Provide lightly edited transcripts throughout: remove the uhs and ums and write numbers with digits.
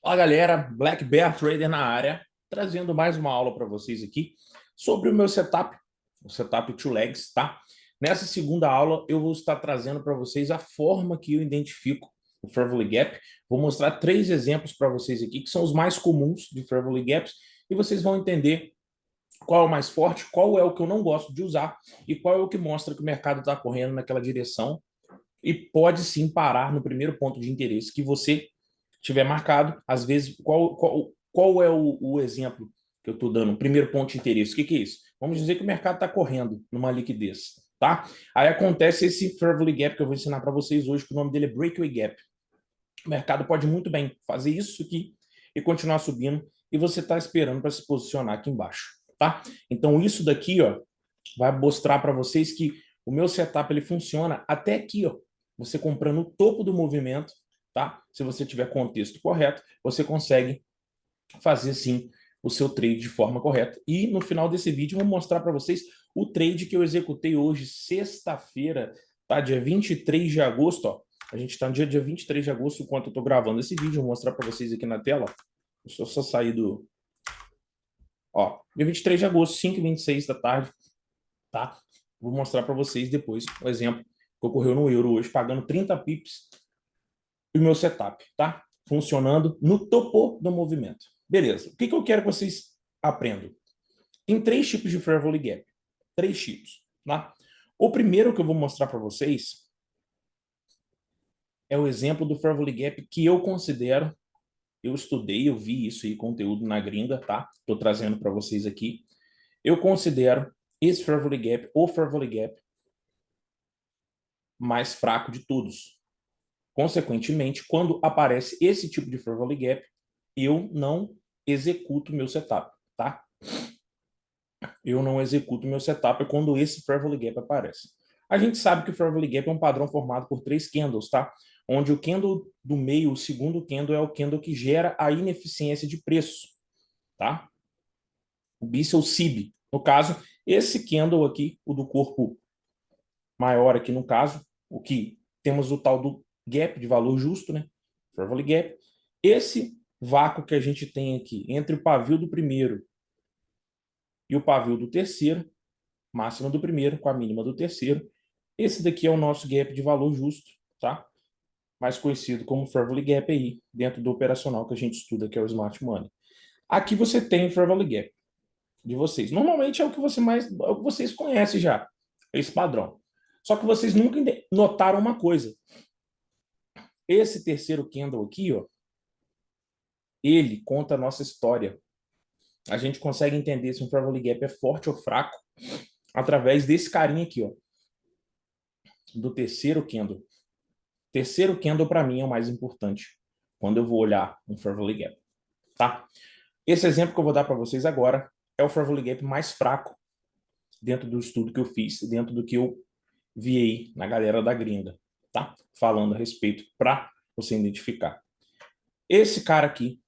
Fala galera, Black Bear Trader na área, trazendo mais uma aula para vocês aqui sobre o meu setup, o setup Two Legs, tá? Nessa segunda aula eu vou estar trazendo para vocês a forma que eu identifico o Fair Value Gap. Vou mostrar três exemplos para vocês aqui que são os mais comuns de Fair Value Gaps e vocês vão entender qual é o mais forte, qual é o que eu não gosto de usar e qual é o que mostra que o mercado está correndo naquela direção e pode sim parar no primeiro ponto de interesse que você tiver marcado. Às vezes, qual é o exemplo que eu estou dando? Primeiro ponto de interesse. O que é isso? Vamos dizer que o mercado está correndo numa liquidez, tá? Aí acontece esse Fair Value Gap que eu vou ensinar para vocês hoje, que o nome dele é Breakaway Gap. O mercado pode muito bem fazer isso aqui e continuar subindo e você está esperando para se posicionar aqui embaixo, tá? Então isso daqui, ó, vai mostrar para vocês que o meu setup ele funciona até aqui, ó. Você comprando o topo do movimento, tá? Se você tiver contexto correto, você consegue fazer sim o seu trade de forma correta. E no final desse vídeo eu vou mostrar para vocês o trade que eu executei hoje, sexta-feira, tá? Dia 23 de agosto, ó. A gente está no dia 23 de agosto, enquanto eu estou gravando esse vídeo, vou mostrar para vocês aqui na tela. Deixa eu só sair do... Ó, dia 23 de agosto, 5h26 da tarde, tá? Vou mostrar para vocês depois o exemplo que ocorreu no euro hoje, pagando 30 pips o meu setup, tá? Funcionando no topo do movimento. Beleza. O que eu quero que vocês aprendam? Tem três tipos de Fair Value Gap. Três tipos, tá? O primeiro que eu vou mostrar para vocês é o exemplo do Fair Value Gap que eu considero, eu estudei, eu vi isso aí, conteúdo na gringa, tá? Tô trazendo para vocês aqui. Eu considero esse Fair Value Gap, o Fair Value Gap mais fraco de todos. Consequentemente, quando aparece esse tipo de Fair Value Gap, eu não executo meu setup, tá? Eu não executo meu setup quando esse Fair Value Gap aparece. A gente sabe que o Fair Value Gap é um padrão formado por três candles, tá? Onde o candle do meio, o segundo candle, é o candle que gera a ineficiência de preço, tá? O BIS ou CIB. No caso, esse candle aqui, o do corpo maior aqui no caso, o que temos o tal do gap de valor justo, né? Fair Value Gap. Esse vácuo que a gente tem aqui entre o pavio do primeiro e o pavio do terceiro, máxima do primeiro com a mínima do terceiro, esse daqui é o nosso gap de valor justo, tá? Mais conhecido como Fair Value Gap aí, dentro do operacional que a gente estuda, que é o Smart Money. Aqui você tem o Fair Value Gap de vocês. Normalmente é o que você mais, é o que vocês conhecem já, esse padrão. Só que vocês nunca notaram uma coisa. Esse terceiro candle aqui, ó, ele conta a nossa história. A gente consegue entender se um Fair Value Gap é forte ou fraco através desse carinha aqui, ó, do terceiro candle. Terceiro candle para mim é o mais importante quando eu vou olhar um Fair Value Gap, tá? Esse exemplo que eu vou dar para vocês agora é o Fair Value Gap mais fraco dentro do estudo que eu fiz, dentro do que eu vi aí na galera da gringa, tá? Falando a respeito para você identificar. Esse cara aqui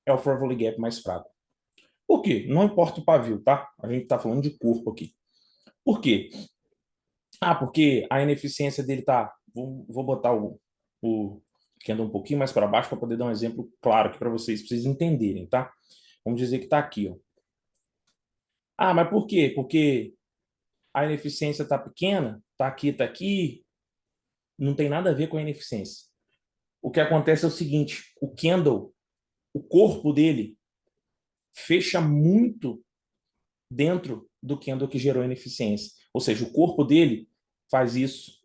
é o Fair Value Gap mais fraco. Por quê? Não importa o pavio, tá? A gente está falando de corpo aqui. Por quê? Ah, porque a ineficiência dele tá... Vou botar o candle um pouquinho mais para baixo para poder dar um exemplo claro aqui para vocês entenderem, tá? Vamos dizer que tá aqui, ó. Ah, mas por quê? Porque a ineficiência tá pequena, tá aqui, não tem nada a ver com a ineficiência. O que acontece é o seguinte, o candle, o corpo dele fecha muito dentro do candle que gerou ineficiência. Ou seja, o corpo dele faz isso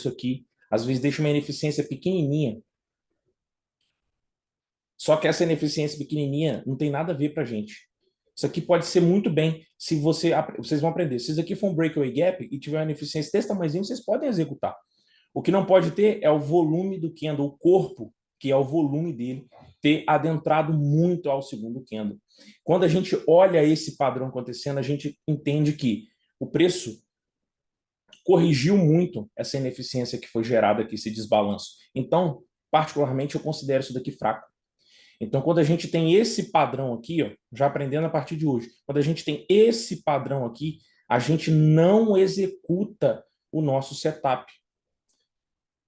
aqui, às vezes deixa uma ineficiência pequenininha. Só que essa ineficiência pequenininha não tem nada a ver para a gente. Isso aqui pode ser muito bem, se vocês vão aprender. Se isso aqui for um breakaway gap e tiver uma ineficiência desse tamanhozinho, vocês podem executar. O que não pode ter é o volume do candle, o corpo, que é o volume dele, ter adentrado muito ao segundo candle. Quando a gente olha esse padrão acontecendo, a gente entende que o preço corrigiu muito essa ineficiência que foi gerada aqui, esse desbalanço. Então, particularmente, eu considero isso daqui fraco. Então, quando a gente tem esse padrão aqui, ó, já aprendendo a partir de hoje, quando a gente tem esse padrão aqui, a gente não executa o nosso setup.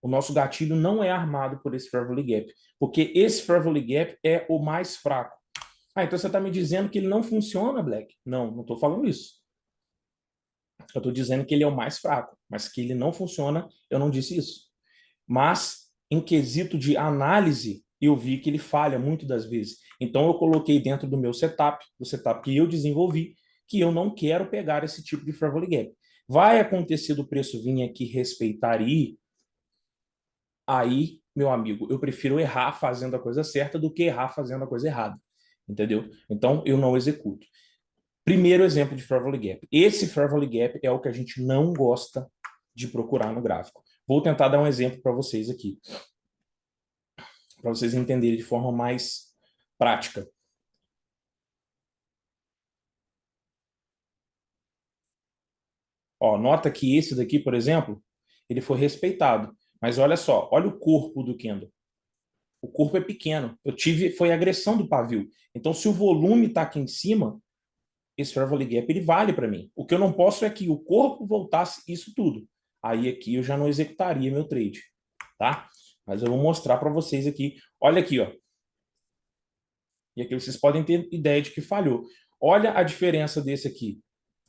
O nosso gatilho não é armado por esse Fair Value Gap, porque esse Fair Value Gap é o mais fraco. Ah, então você está me dizendo que ele não funciona, Black? Não, não estou falando isso. Eu estou dizendo que ele é o mais fraco, mas que ele não funciona, eu não disse isso. Mas, em quesito de análise, eu vi que ele falha muito das vezes. Então, eu coloquei dentro do meu setup, do setup que eu desenvolvi, que eu não quero pegar esse tipo de Fair Value Gap. Vai acontecer do preço vir aqui respeitar e aí, meu amigo, eu prefiro errar fazendo a coisa certa do que errar fazendo a coisa errada. Entendeu? Então, eu não executo. Primeiro exemplo de Fair Value Gap. Esse Fair Value Gap é o que a gente não gosta de procurar no gráfico. Vou tentar dar um exemplo para vocês aqui, para vocês entenderem de forma mais prática. Ó, nota que esse daqui, por exemplo, ele foi respeitado. Mas olha só, olha o corpo do candle. O corpo é pequeno. Foi agressão do pavio. Então, se o volume está aqui em cima, esse Fair Value Gap ele vale para mim. O que eu não posso é que o corpo voltasse isso tudo. Aí aqui eu já não executaria meu trade, tá? Mas eu vou mostrar para vocês aqui. Olha aqui, ó. E aqui vocês podem ter ideia de que falhou. Olha a diferença desse aqui.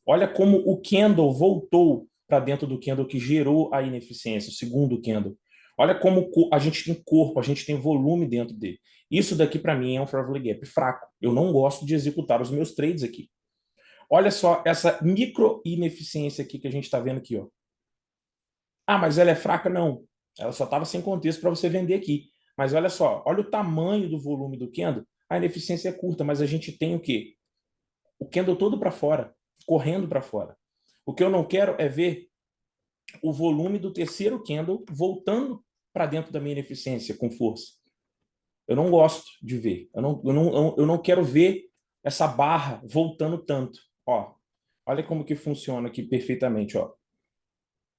Olha como o candle voltou para dentro do candle que gerou a ineficiência, o segundo candle. Olha como a gente tem corpo, a gente tem volume dentro dele. Isso daqui para mim é um Fair Value Gap fraco. Eu não gosto de executar os meus trades aqui. Olha só essa micro ineficiência aqui que a gente está vendo aqui, ó. Ah, mas ela é fraca? Não. Ela só estava sem contexto para você vender aqui. Mas olha só, olha o tamanho do volume do candle. A ineficiência é curta, mas a gente tem o quê? O candle todo para fora, correndo para fora. O que eu não quero é ver o volume do terceiro candle voltando para dentro da minha ineficiência com força. Eu não gosto de ver. Eu não quero ver essa barra voltando tanto. Ó, olha como que funciona aqui perfeitamente, ó.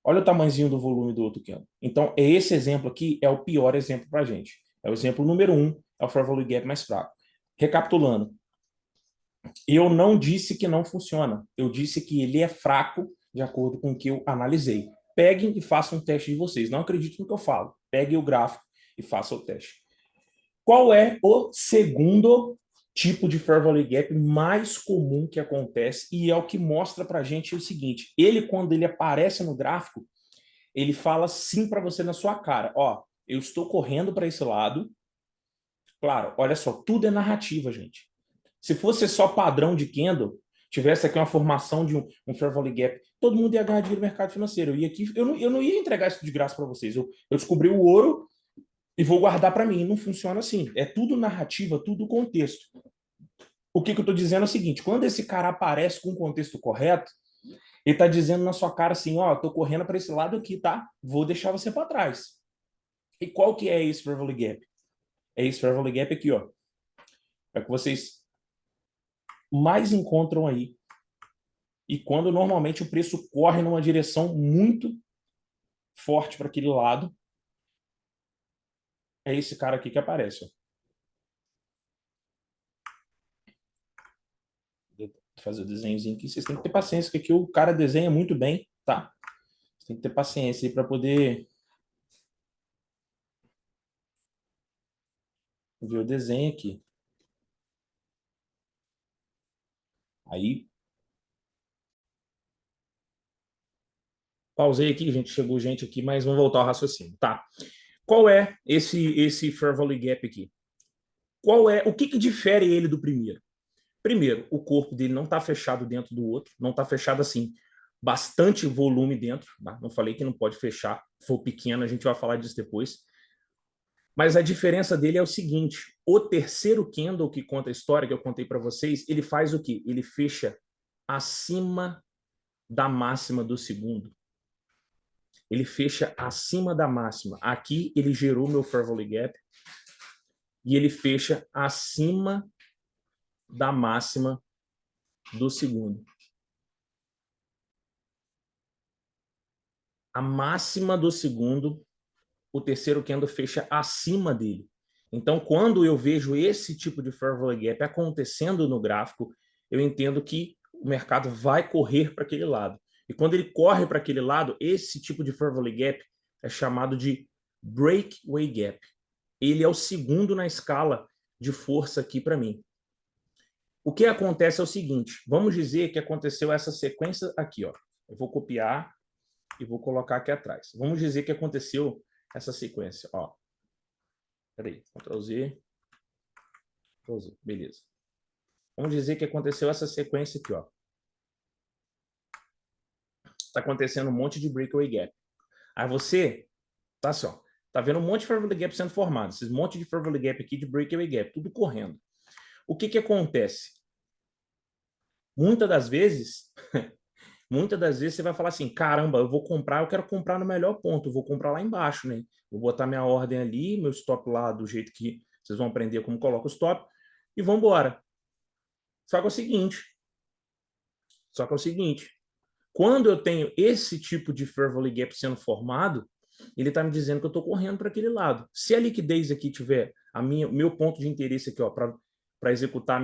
Olha o tamanhozinho do volume do outro candle. Então, esse exemplo aqui é o pior exemplo para a gente. É o exemplo número 1, é o Fair Value Gap mais fraco. Recapitulando, eu não disse que não funciona. Eu disse que ele é fraco de acordo com o que eu analisei. Peguem e façam um teste de vocês. Não acreditem no que eu falo. Peguem o gráfico e façam o teste. Qual é o segundo tipo de Fair Value Gap mais comum que acontece e é o que mostra para a gente o seguinte, ele quando ele aparece no gráfico, ele fala sim para você na sua cara, ó, eu estou correndo para esse lado, claro, olha só, tudo é narrativa, gente. Se fosse só padrão de candle, tivesse aqui uma formação de um Fair Value Gap, todo mundo ia ganhar dinheiro no mercado financeiro. Eu não ia entregar isso de graça para vocês. Eu descobri o ouro e vou guardar para mim. Não funciona assim. É tudo narrativa, tudo contexto. O que eu estou dizendo é o seguinte: quando esse cara aparece com o contexto correto, ele está dizendo na sua cara assim: ó, estou correndo para esse lado aqui, tá? Vou deixar você para trás. E qual que é esse Fair Value Gap? É esse Fair Value Gap aqui, ó. É o que vocês mais encontram aí. E quando normalmente o preço corre numa direção muito forte para aquele lado, é esse cara aqui que aparece, ó. Vou fazer o desenhozinho aqui. Vocês têm que ter paciência, porque aqui o cara desenha muito bem, tá? Vocês têm que ter paciência aí para poder ver o desenho aqui. Aí, pausei aqui, gente. Chegou gente aqui, mas vamos voltar ao raciocínio. Tá. Qual é esse Fair Value Gap aqui? O que difere ele do primeiro? Primeiro, o corpo dele não está fechado dentro do outro, não está fechado assim, bastante volume dentro. Tá? Não falei que não pode fechar, se for pequeno, a gente vai falar disso depois. Mas a diferença dele é o seguinte: o terceiro candle que conta a história que eu contei para vocês, ele faz o quê? Ele fecha acima da máxima do segundo. Ele fecha acima da máxima. Aqui ele gerou meu Fair Value Gap e ele fecha acima da máxima do segundo. A máxima do segundo, o terceiro candle fecha acima dele. Então, quando eu vejo esse tipo de Fair Value Gap acontecendo no gráfico, eu entendo que o mercado vai correr para aquele lado. E quando ele corre para aquele lado, esse tipo de Fair Value Gap é chamado de breakaway gap. Ele é o segundo na escala de força aqui para mim. O que acontece é o seguinte, vamos dizer que aconteceu essa sequência aqui, ó. Eu vou copiar e vou colocar aqui atrás. Vamos dizer que aconteceu essa sequência, ó. Peraí, Ctrl Z, Ctrl Z, beleza. Vamos dizer que aconteceu essa sequência aqui, ó. Está acontecendo um monte de breakaway gap. Aí você, tá assim, ó, tá vendo um monte de fairway gap sendo formado, esses monte de fairway gap aqui de breakaway gap, tudo correndo. O que que acontece? Muitas das vezes você vai falar assim, caramba, eu quero comprar no melhor ponto, eu vou comprar lá embaixo, né? Vou botar minha ordem ali, meu stop lá do jeito que vocês vão aprender como coloca o stop e vão embora. Só que é o seguinte, quando eu tenho esse tipo de fair value gap sendo formado, ele está me dizendo que eu estou correndo para aquele lado. Se a liquidez aqui tiver meu ponto de interesse aqui, ó, para executar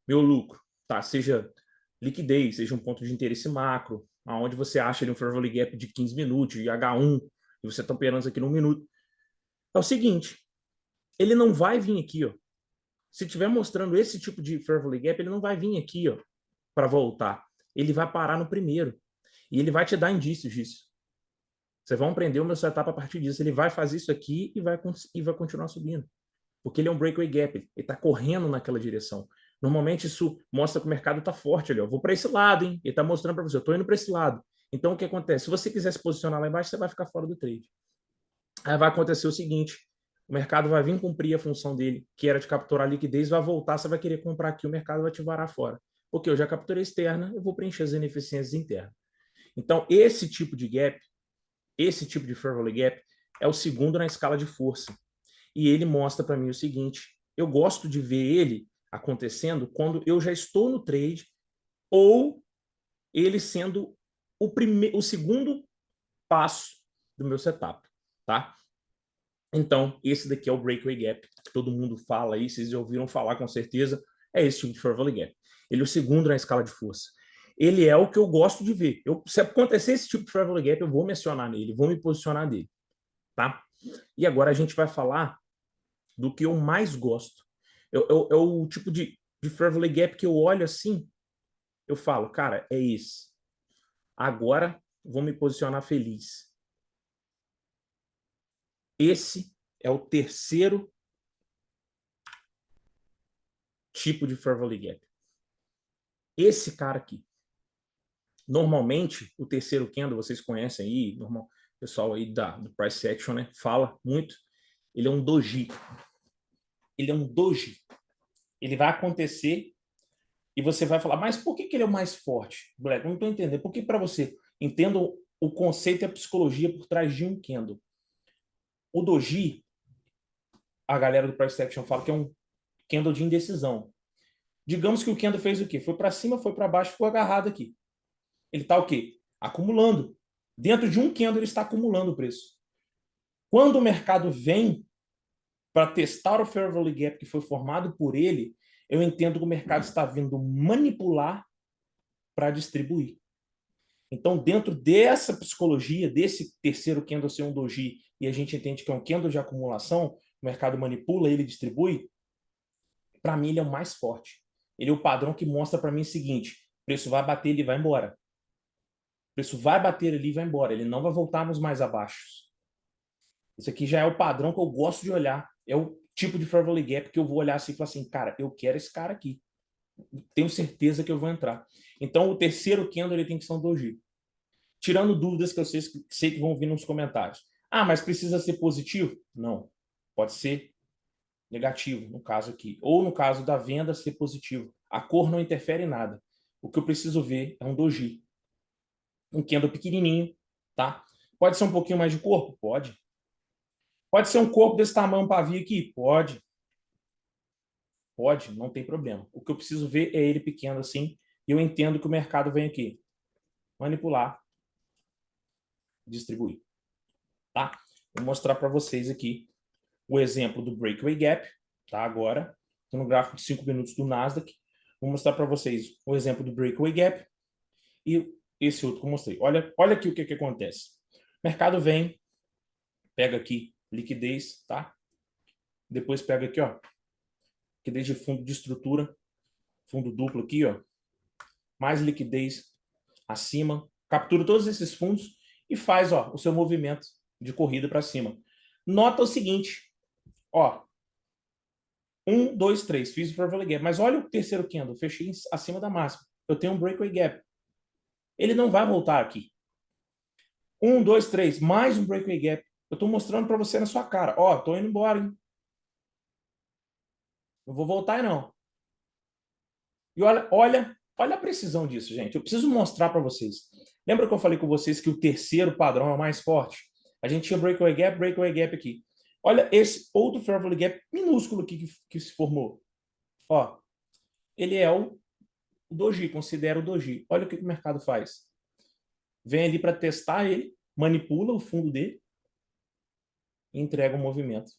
meu lucro, tá? Seja liquidez, seja um ponto de interesse macro, aonde você acha ali um fair value gap de 15 minutos, de H1, e você está operando isso aqui num minuto. É o seguinte, ele não vai vir aqui, ó. Se estiver mostrando esse tipo de fair value gap, ele não vai vir aqui, ó, para voltar. Ele vai parar no primeiro. E ele vai te dar indícios disso. Vocês vão aprender o meu setup a partir disso. Ele vai fazer isso aqui e vai continuar subindo. Porque ele é um breakaway gap. Ele está correndo naquela direção. Normalmente isso mostra que o mercado está forte ali. Eu vou para esse lado, hein? Ele está mostrando para você, eu estou indo para esse lado. Então o que acontece? Se você quiser se posicionar lá embaixo, você vai ficar fora do trade. Aí vai acontecer o seguinte: o mercado vai vir cumprir a função dele, que era de capturar liquidez, vai voltar, você vai querer comprar aqui, o mercado vai te varar fora. Porque eu já capturei externa, eu vou preencher as ineficiências internas. Então, esse tipo de gap, esse tipo de fair value gap, é o segundo na escala de força. E ele mostra para mim o seguinte: eu gosto de ver ele acontecendo quando eu já estou no trade ou ele sendo o segundo passo do meu setup, tá? Então, esse daqui é o breakaway gap, que todo mundo fala aí, vocês já ouviram falar com certeza, é esse tipo de fair value gap. Ele é o segundo na escala de força. Ele é o que eu gosto de ver. Se acontecer esse tipo de fair value gap, eu vou mencionar nele, vou me posicionar nele, tá? E agora a gente vai falar do que eu mais gosto. É o tipo de fair value gap que eu olho assim, eu falo, cara, é esse. Agora vou me posicionar feliz. Esse é o terceiro tipo de fair value gap. Esse cara aqui. Normalmente, o terceiro candle, vocês conhecem aí, normal, o pessoal aí do price action, né, fala muito, ele é um doji. Ele é um doji. Ele vai acontecer e você vai falar, mas por que ele é o mais forte? Black, eu não estou entendendo. Porque para você, entendam o conceito e a psicologia por trás de um candle. O doji, a galera do price action fala que é um candle de indecisão. Digamos que o candle fez o quê? Foi para cima, foi para baixo, ficou agarrado aqui. Ele está o quê? Acumulando. Dentro de um candle ele está acumulando o preço. Quando o mercado vem para testar o fair value gap que foi formado por ele, eu entendo que o mercado está vindo manipular para distribuir. Então, dentro dessa psicologia, desse terceiro candle ser um doji, e a gente entende que é um candle de acumulação, o mercado manipula, ele distribui, para mim ele é o mais forte. Ele é o padrão que mostra para mim o seguinte: o preço vai bater, ele vai embora. O preço vai bater ali e vai embora. Ele não vai voltar nos mais abaixos. Isso aqui já é o padrão que eu gosto de olhar. É o tipo de fair value gap que eu vou olhar assim e falar assim, cara, eu quero esse cara aqui. Tenho certeza que eu vou entrar. Então, o terceiro candle ele tem que ser um doji. Tirando dúvidas que eu sei que vão vir nos comentários. Ah, mas precisa ser positivo? Não. Pode ser negativo, no caso aqui. Ou no caso da venda, ser positivo. A cor não interfere em nada. O que eu preciso ver é um doji. Um candle pequenininho, tá? Pode ser um pouquinho mais de corpo? Pode. Pode ser um corpo desse tamanho, um pavio aqui? Pode. Pode, não tem problema. O que eu preciso ver é ele pequeno assim, e eu entendo que o mercado vem aqui manipular, distribuir, tá? Vou mostrar para vocês aqui o exemplo do breakaway gap, tá? Agora, estou no gráfico de 5 minutos do Nasdaq. Vou mostrar para vocês o exemplo do breakaway gap e esse outro que eu mostrei. Olha aqui o que acontece. O mercado vem, pega aqui liquidez, tá? Depois pega aqui, ó, liquidez de fundo de estrutura, fundo duplo aqui, ó, mais liquidez acima, captura todos esses fundos e faz, ó, o seu movimento de corrida para cima. Nota o seguinte, ó, 1, 2, 3, fiz o Fair Value Gap, mas olha o terceiro candle, fechei acima da máxima. Eu tenho um Breakaway Gap. Ele não vai voltar aqui. 1, 2, 3, mais um Breakaway Gap. Eu estou mostrando para você na sua cara. Ó, tô indo embora, hein? Não vou voltar, não. E olha a precisão disso, gente. Eu preciso mostrar para vocês. Lembra que eu falei com vocês que o terceiro padrão é o mais forte? A gente tinha Breakaway Gap aqui. Olha esse outro Fair Value Gap minúsculo aqui que se formou. Ó, ele é o Doji, considera o Doji. Olha o que o mercado faz. Vem ali para testar ele, manipula o fundo dele e entrega um movimento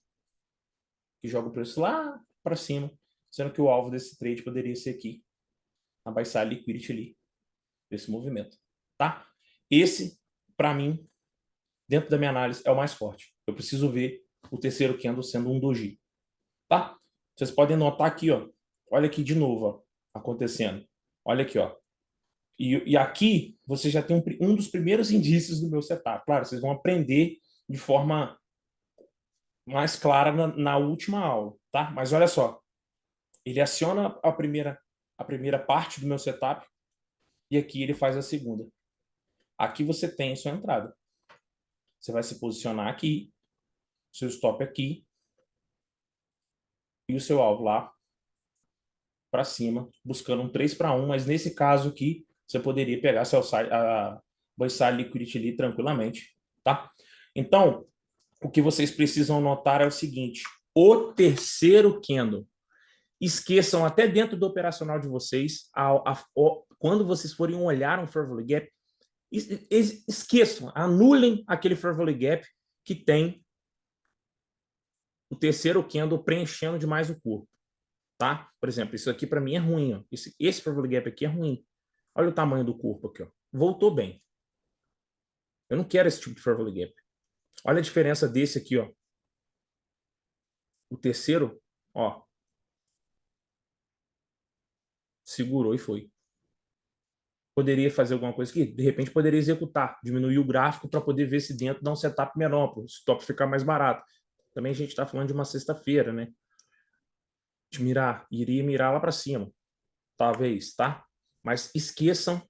que joga o preço lá para cima, sendo que o alvo desse trade poderia ser aqui, a buy side liquidity ali, desse movimento, tá? Esse, para mim, dentro da minha análise, é o mais forte. Eu preciso ver o terceiro candle sendo um doji, tá? Vocês podem notar aqui, ó, olha aqui de novo, ó, acontecendo. Olha aqui, ó. E aqui você já tem um dos primeiros indícios do meu setup. Claro, vocês vão aprender de forma mais clara na última aula, tá? Mas olha só, ele aciona a primeira parte do meu setup e aqui ele faz a segunda. Aqui você tem a sua entrada. Você vai se posicionar aqui, seu stop aqui e o seu alvo lá para cima, buscando um 3 para 1, mas nesse caso aqui você poderia pegar a buy side liquidity ali tranquilamente, tá? Então, o que vocês precisam notar é o seguinte, o terceiro candle, esqueçam até dentro do operacional de vocês, quando vocês forem olhar um Fair Value Gap, esqueçam, anulem aquele Fair Value Gap que tem o terceiro candle preenchendo demais o corpo, tá? Por exemplo, isso aqui para mim é ruim, ó. Esse Fair Value Gap aqui é ruim. Olha o tamanho do corpo aqui, ó. Voltou bem. Eu não quero esse tipo de Fair Value Gap. Olha a diferença desse aqui, ó. O terceiro, ó, segurou e foi. Poderia fazer alguma coisa aqui? De repente poderia executar, diminuir o gráfico para poder ver se dentro dá um setup menor, para o stop ficar mais barato. Também a gente está falando de uma sexta-feira, né? De mirar, iria mirar lá para cima, talvez, tá? Mas esqueçam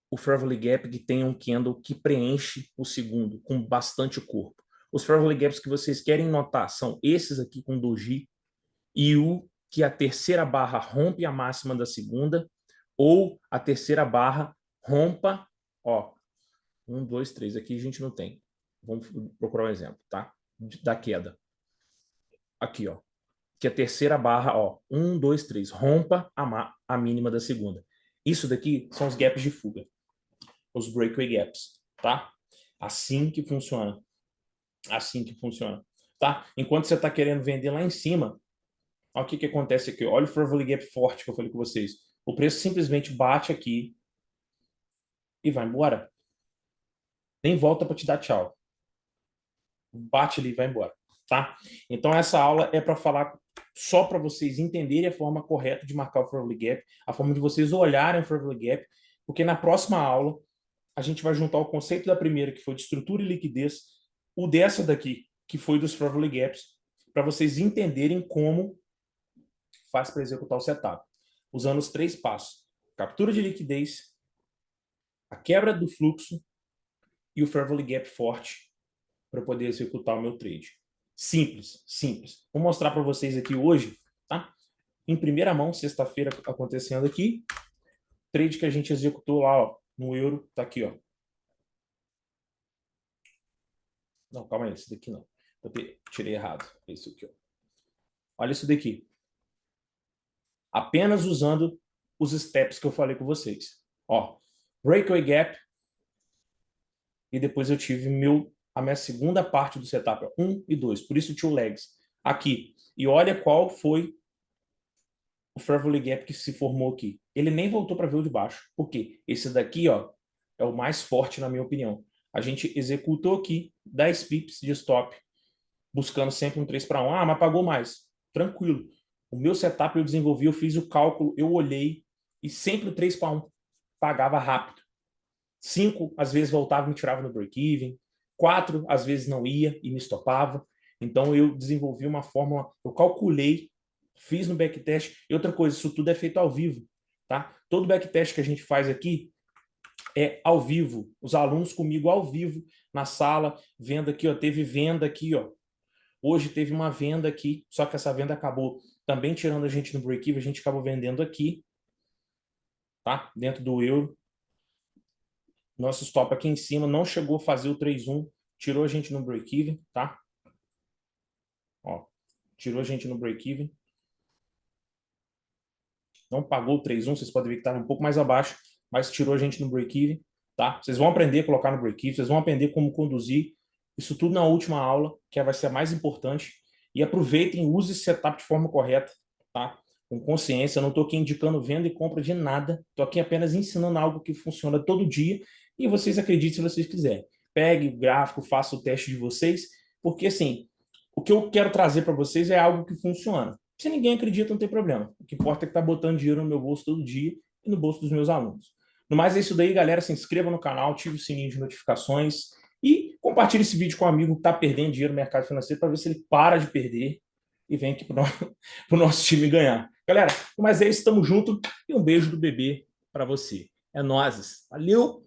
o Fair Value Gap que tem um candle que preenche o segundo, com bastante corpo. Os Fair Value Gaps que vocês querem notar são esses aqui com doji e o que a terceira barra rompe a máxima da segunda ou a terceira barra rompa, ó, 1, 2, 3, aqui a gente não tem. Vamos procurar um exemplo, tá? Da queda. Aqui, ó. Que a terceira barra, ó, 1, 2, 3, rompa a mínima da segunda. Isso daqui são os gaps de fuga. Os breakaway gaps, tá? Assim que funciona. Assim que funciona, tá? Enquanto você tá querendo vender lá em cima, olha o que acontece aqui. Olha o Fair Value Gap forte que eu falei com vocês. O preço simplesmente bate aqui e vai embora. Nem volta para te dar tchau. Bate ali e vai embora, tá? Então essa aula é para falar só para vocês entenderem a forma correta de marcar o Fair Value Gap, a forma de vocês olharem o Fair Value Gap, porque na próxima aula a gente vai juntar o conceito da primeira, que foi de estrutura e liquidez, o dessa daqui, que foi dos Fair Value Gaps, para vocês entenderem como faz para executar o setup, usando os 3 passos: captura de liquidez, a quebra do fluxo e o Fair Value Gap forte para poder executar o meu trade. Simples, simples. Vou mostrar para vocês aqui hoje, tá? Em primeira mão, sexta-feira acontecendo aqui, trade que a gente executou lá, ó, no euro, tá aqui, ó. Não, calma aí, esse daqui não. Tirei errado. É isso aqui, ó. Olha isso daqui. Apenas usando os steps que eu falei com vocês. Ó, breakaway gap. E depois eu tive a minha segunda parte do setup, 1 e 2. Por isso, two legs. Aqui. E olha qual foi o Fair Value Gap que se formou aqui. Ele nem voltou para ver o de baixo. Por quê? Esse daqui, ó, é o mais forte, na minha opinião. A gente executou aqui 10 pips de stop buscando sempre um 3-1. Ah, mas pagou mais. Tranquilo. O meu setup eu desenvolvi, eu fiz o cálculo, eu olhei e sempre o 3-1 pagava rápido. 5, às vezes voltava e me tirava no break-even. 4, às vezes não ia e me estopava. Então eu desenvolvi uma fórmula, eu calculei, fiz no backtest. E outra coisa, isso tudo é feito ao vivo, tá? Todo backtest que a gente faz aqui é ao vivo. Os alunos comigo ao vivo na sala, vendo aqui, ó, teve venda aqui, ó. Hoje teve uma venda aqui, só que essa venda acabou também tirando a gente no break-even, a gente acabou vendendo aqui, tá? Dentro do euro. Nosso stop aqui em cima não chegou a fazer o 3-1, tirou a gente no break-even, tá? Ó, tirou a gente no break-even. Não pagou o 3-1, vocês podem ver que estava um pouco mais abaixo, mas tirou a gente no break-even, tá? Vocês vão aprender a colocar no break-even, vocês vão aprender como conduzir. Isso tudo na última aula, que vai ser a mais importante. E aproveitem, use esse setup de forma correta, tá? Com consciência, eu não estou aqui indicando venda e compra de nada, estou aqui apenas ensinando algo que funciona todo dia e vocês acreditem se vocês quiserem. Pegue o gráfico, faça o teste de vocês, porque assim, o que eu quero trazer para vocês é algo que funciona. Se ninguém acredita, não tem problema. O que importa é que tá botando dinheiro no meu bolso todo dia e no bolso dos meus alunos. No mais é isso daí, galera. Se inscreva no canal, ative o sininho de notificações e compartilhe esse vídeo com um amigo que está perdendo dinheiro no mercado financeiro para ver se ele para de perder e vem aqui para o nosso time ganhar. Galera, no mais é isso, tamo junto e um beijo do bebê para você. É nóis. Valeu!